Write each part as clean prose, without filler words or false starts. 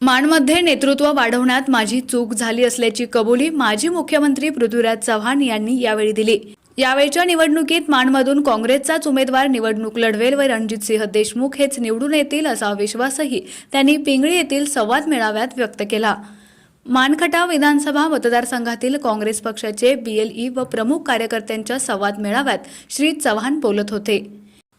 माणमध्ये नेतृत्व वाढवण्यात माझी चूक झाली असल्याची कबुली माजी मुख्यमंत्री पृथ्वीराज चव्हाण यांनी यावेळी दिली। यावेळच्या निवडणुकीत माणमधून काँग्रेसचाच उमेदवार निवडणूक लढवेल व रणजितसिंह देशमुख हेच निवडून येतील असा विश्वासही त्यांनी पिंगळी येथील संवाद मेळाव्यात व्यक्त केला। मानखटाव विधानसभा मतदारसंघातील काँग्रेस पक्षाचे बीएलई व प्रमुख कार्यकर्त्यांच्या संवाद मेळाव्यात श्री चव्हाण बोलत होते।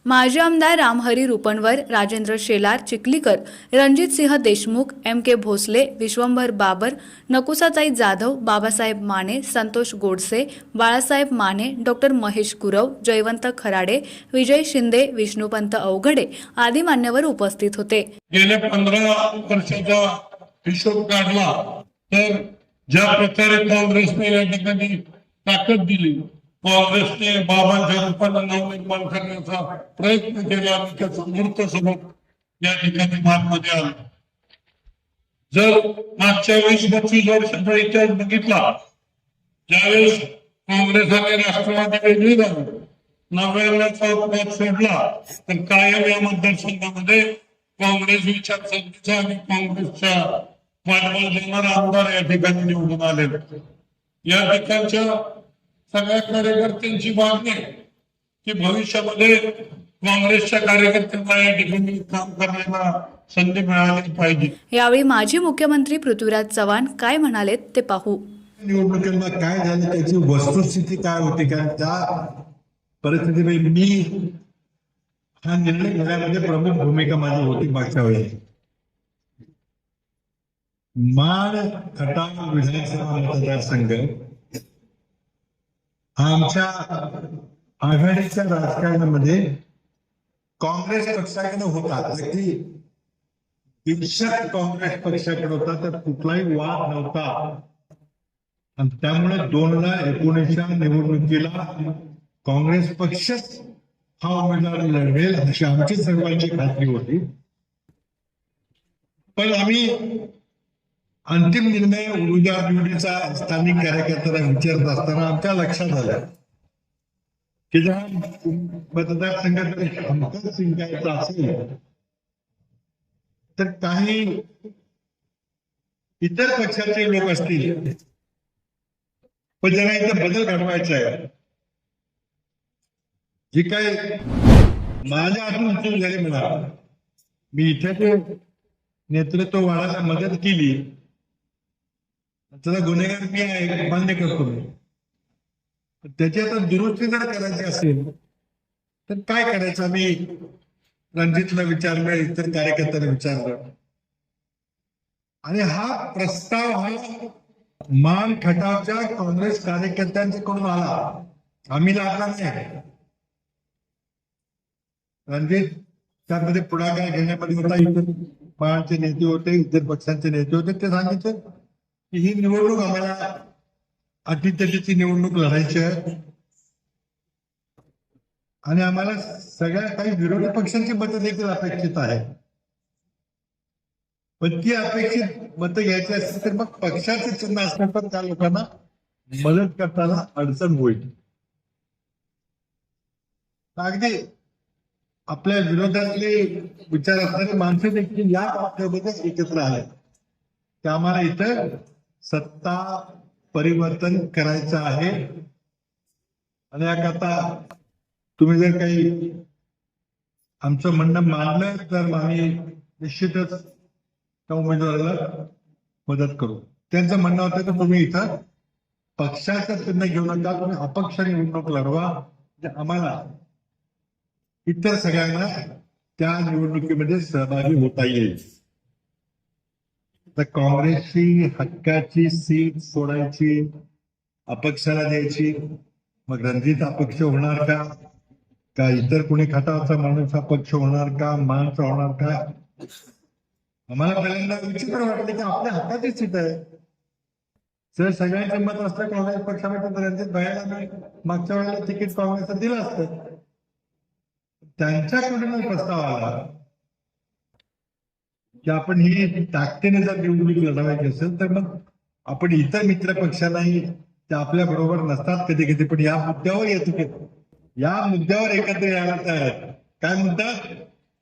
माजी आमदार रामहरी रुपणवर, राजेंद्र शेलार चिखलीकर, रणजितसिंह देशमुख, एम के भोसले, विश्वंभर बाबर, नकुसाताई जाधव, बाबासाहेब माने, संतोष गोडसे, बाळासाहेब माने, डॉक्टर महेश गुरव, जयवंत खराडे, विजय शिंदे, विष्णुपंत अवघडे आदी मान्यवर उपस्थित होते। गेल्या 15 वर्षाचा हिशोब काढला तर ज्या प्रकारे काँग्रेसने या ठिकाणी ताकद दिली, काँग्रेसने बाबांच्या रूपानं नवनिर्माण करण्याचा प्रयत्न केला आणि त्याचा मूर्त स्वरूप या ठिकाणी मानमध्ये आलं। जर मागच्या 20-25 वर्षाचा इतिहास बघितला, ज्यावेळेस काँग्रेस आणि राष्ट्रवादी वेगळी झाली, 99चा अपवाद सोडला तर कायम या मतदारसंघामध्ये काँग्रेस विचारसरणीचा आणि काँग्रेसच्या पाठबळ देणारा आमदार या ठिकाणी निवडून आलेले। या ठिकाणच्या सगळ्या कार्यकर्त्यांची मागणी की भविष्यामध्ये काँग्रेसच्या कार्यकर्त्यांना या ठिकाणी काम करायला संधी मिळाली पाहिजे। यावेळी माजी मुख्यमंत्री पृथ्वीराज चव्हाण काय म्हणाले ते पाहू। निवडणुकीला काय झालं, त्याची वस्तुस्थिती काय होती, कारण त्या परिस्थितीमध्ये मी हा निर्णय घेण्यामध्ये प्रमुख भूमिका माझी होती। मागच्या वेळी माण खटाव विधानसभा मतदारसंघ आमच्या आघाडीच्या राजकारणामध्ये काँग्रेस पक्षाकडे होता, अगदी बिनशर्त काँग्रेस पक्षाकडे होता, तर कुठलाही वाद नव्हता आणि त्यामुळे 2019च्या निवडणुकीला काँग्रेस पक्षच हा उमेदवार लढवेल अशी आमची सर्वांची खात्री होती। पण आम्ही अंतिम निर्णय उद्या निवडीचा स्थानिक कार्यकर्त्यांना विचारत असताना आमच्या लक्षात आलं की ज्या मतदारसंघाकडे हमखास जिंकायचा असेल तर काही इतर पक्षाचे लोक असतील, पण ज्यांना इथं बदल घडवायचा आहे, जे काय माझ्या हातून चूक झाली म्हणा, मी इथे ते नेतृत्व वाढायला मदत केली, त्याचा गुन्हेगार मी आहे, मान्य करतो मी, त्याची आता दुरुस्ती जर करायची असेल तर काय करायचं। आम्ही रणजितला विचारलं, इतर कार्यकर्त्यांना विचारलं आणि हा प्रस्ताव हा मान खटावच्या काँग्रेस कार्यकर्त्यांच्याकडून आला, आम्ही लादला नाही। रणजित त्यामध्ये पुढाकार घेण्यामध्ये होता, इतर मानचे नेते होते, इतर पक्षांचे नेते होते, ते सांगितलं की ही निवडणूक आम्हाला अटीतटीची निवडणूक लढायची आहे आणि आम्हाला सगळ्या काही विरोधी पक्षांची मतं देखील अपेक्षित आहे, पण ती अपेक्षित मतं घ्यायची असतील तर मग पक्षाचे चिन्ह असलं तर त्या लोकांना मदत करताना अडचण होईल। अगदी आपल्या विरोधातले विचार असणारी माणसं देखील या बाबतीमध्ये एकत्र आले की आम्हाला इथं सत्ता परिवर्तन करायचं आहे आणि याकरता तुम्ही जर काही आमचं म्हणणं मानलं तर आम्ही निश्चितच त्या उमेदवाराला मदत करू। त्यांचं म्हणणं होतं की तुम्ही इथं पक्षाचा चिन्ह घेऊ नका, तुम्ही अपक्ष निवडणूक लढवा, आम्हाला इतर सगळ्यांना त्या निवडणुकीमध्ये सहभागी होता येईल। तर काँग्रेसची हक्काची सीट सोडायची, अपक्षाला द्यायची, मग रणजित अपक्ष होणार का इतर कोणी खटावचा माणूस अपक्ष होणार का, मानचा होणार का? आम्हाला पहिल्यांदा विचित्र वाटलं की आपल्या हक्काची सीट आहे, जर सगळ्यांचे मत असतं काँग्रेस पक्षामध्ये रणजित भाईला मागच्या वेळेला तिकीट काँग्रेसला दिलं असतं, त्यांच्याकडून प्रस्ताव आला की आपण ही ताकदीने जर निवडणूक लढवायची असेल तर मग आपण इतर मित्र पक्षांनाही ते आपल्या बरोबर नसतात कधी कधी, पण या मुद्द्यावर येतो, या मुद्द्यावर एकत्र यायला तयार आहेत। काय म्हणतात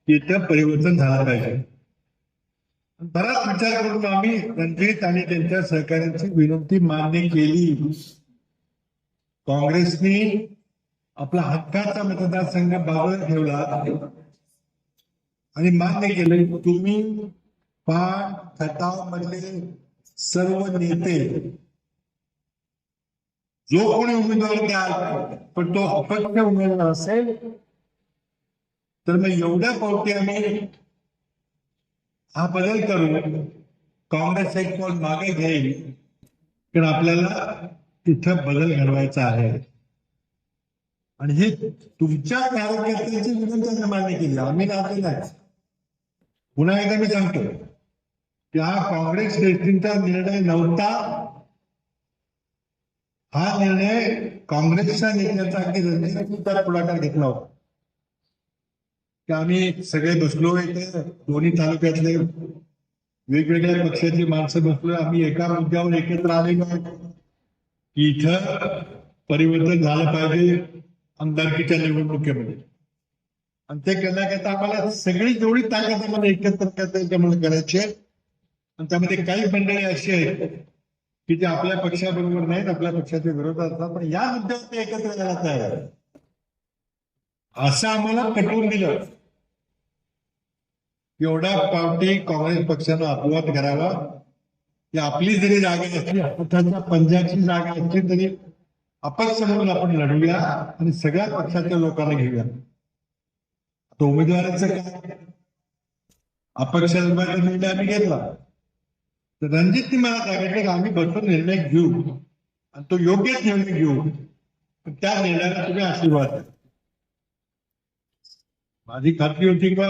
की इथं परिवर्तन झालं पाहिजे। बराच विचार करून आम्ही रणजित आणि त्यांच्या सहकाऱ्यांची विनंती मान्य केली. काँग्रेसने आपला हक्काचा मतदारसंघ बाजूला ठेवला आणि मान्य केलं की तुम्ही पान खटाव मधले सर्व नेते जो कोणी उमेदवार द्याल पण तो अपक्ष उमेदवार असेल तर मग एवढ्या पोटी आम्ही हा बदल करू. काँग्रेस एक पाऊल मागे घेईल कारण आपल्याला तिथं बदल घडवायचा आहे आणि हे तुमच्या कार्यकर्त्यांची विनंती मान्य केली. आम्ही नाही नाही. पुन्हा एकदा मी सांगतो की हा काँग्रेस श्रेष्ठींचा निर्णय नव्हता. हा निर्णय काँग्रेसच्या नेत्याचा अगदी रणजितचा पुढाकार घेतला होता की आम्ही सगळे बसलो इथे दोन्ही तालुक्यातले वेगवेगळ्या पक्षाची माणसं बसलो. आम्ही एका मुद्द्यावर एकत्र आलेलो आहोत की इथं परिवर्तन झालं पाहिजे आमदारकीच्या निवडणुकीमध्ये आणि ते करण्याकरता आम्हाला सगळी जेवढी ताकद आम्हाला एकत्र करायची आहे. आणि त्यामध्ये काही मंडळी अशी आहेत की ते आपल्या पक्षाबरोबर नाहीत, आपल्या पक्षाच्या विरोधात असतात, पण या मुद्द्यावर ते एकत्र यायला तयार आहे. असं आम्हाला पटवून दिलं. एवढा पावटी काँग्रेस पक्षानं अपवाद करावा की आपली जरी जागा असली, हाताच्या पंजाची जागा असली तरी अपक्ष म्हणून आपण लढूया आणि सगळ्या पक्षाच्या लोकांना घेऊया. तो उमेदवारांचं काय अपक्ष निर्णय आम्ही घेतला तर रणजितने मला सांगितलं की आम्ही बसून निर्णय घेऊ आणि तो योग्यच निर्णय घेऊ, पण त्या निर्णयाला तुम्ही आशीर्वाद द्या. माझी खात्री होती की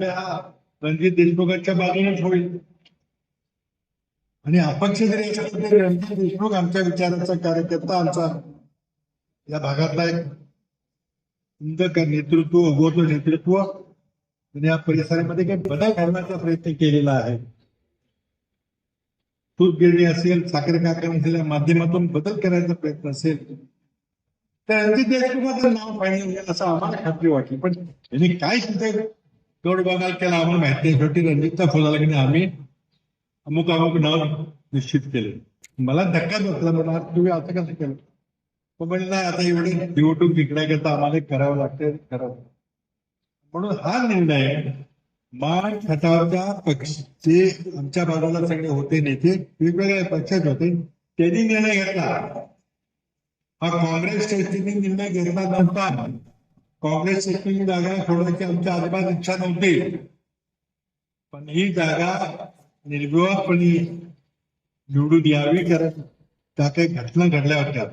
हा रणजित देशमुखांच्या बाजूनेच होईल आणि अपक्ष जरी असलं तरी रणजित देशमुख आमच्या विचाराचा कार्यकर्ता, आमचा या भागातला एक सुंदर नेतृत्व, उगवतं नेतृत्व आणि या परिसरामध्ये काही बदल करण्याचा प्रयत्न केलेला आहे. दूध गिरणी असेल, साखर कारखाना असेल, या माध्यमातून बदल करायचा प्रयत्न असेल तर रणजित देशमुखाचं नाव फायनल असं आम्हाला खात्री वाटली. पण यांनी काय तिथे तोड बघायला केला आम्हाला माहिती नाही. शेवटी रणजितचा फोन आला की आम्ही अमुक अमुक नाव निश्चित केले. मला धक्का बसला, मला तुम्ही असं कसं केलं. पण म्हणजे नाही, आता एवढे निवडणूक जिंकण्याकरता आम्हाला करावं लागतं, करावं. म्हणून हा निर्णय मान खटावच्या पक्षाचे आमच्या बाजूला सगळे होते नेते, वेगवेगळ्या पक्षात होते, त्यांनी निर्णय घेतला. हा काँग्रेस श्रेष्ठींनी निर्णय घेतला नव्हता. काँग्रेस श्रेष्ठींनी जागा सोडण्याची आमच्या अजिबात इच्छा नव्हती, पण ही जागा निर्विवादपणे निवडून यावी कारण त्या काही घटना घडल्या होत्या.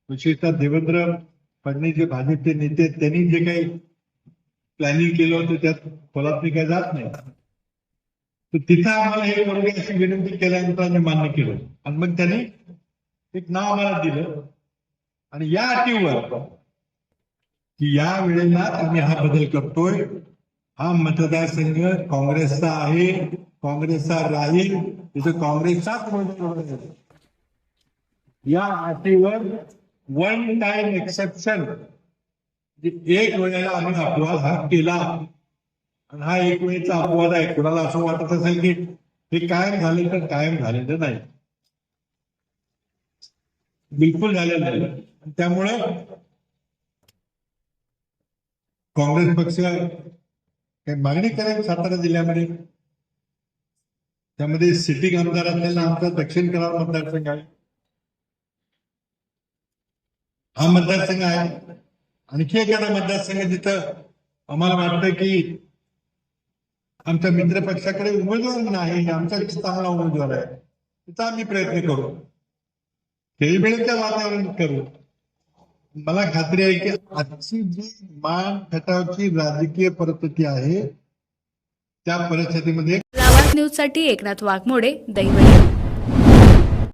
विशेषतः देवेंद्र फडणवीस जे भाजपचे नेते त्यांनी जे काही प्लॅनिंग केलं होतं त्यात खोलात मी काही जात नाही. तर तिथं आम्हाला हे करू अशी विनंती केल्यानंतर आम्ही मान्य केलं आणि मग त्यांनी एक नाव आम्हाला दिलं आणि या अटीवर की या वेळेला आम्ही हा बदल करतोय. हा मतदारसंघ काँग्रेसचा आहे, काँग्रेसचा राहील, तिथं काँग्रेसचाच उमेदवार. या अटीवर वन टाइम एक्सेप्शन एक वेळेला आम्ही अपवाद हा केला आणि हा एक वेळेचा अपवाद आहे. कुणाला असं वाटत असेल की हे कायम झाले तर कायम झालेलं नाही, बिलकुल झालेलं नाही. त्यामुळं काँग्रेस पक्ष काही मागणी करेल सातारा जिल्ह्यामध्ये. त्यामध्ये सिटिंग आमदार असलेला आमचा दक्षिण कराड मतदारसंघ आहे. हा मतदारसंघ आहे. आणखी एखादा मतदारसंघ जिथं आम्हाला वाटतं की आमच्या मित्र पक्षाकडे उमेदवार नाही, आमच्याकडे चांगला उमेदवार आहे, तिथं आम्ही प्रयत्न करू, खेळीमेळीचं वातावरण करू. मला खात्री आहे की आजची जी मान खटावची राजकीय परिस्थिती आहे त्या परिस्थितीमध्ये लावाद न्यूज साठी एकनाथ वाघमोडे, दहिवडी.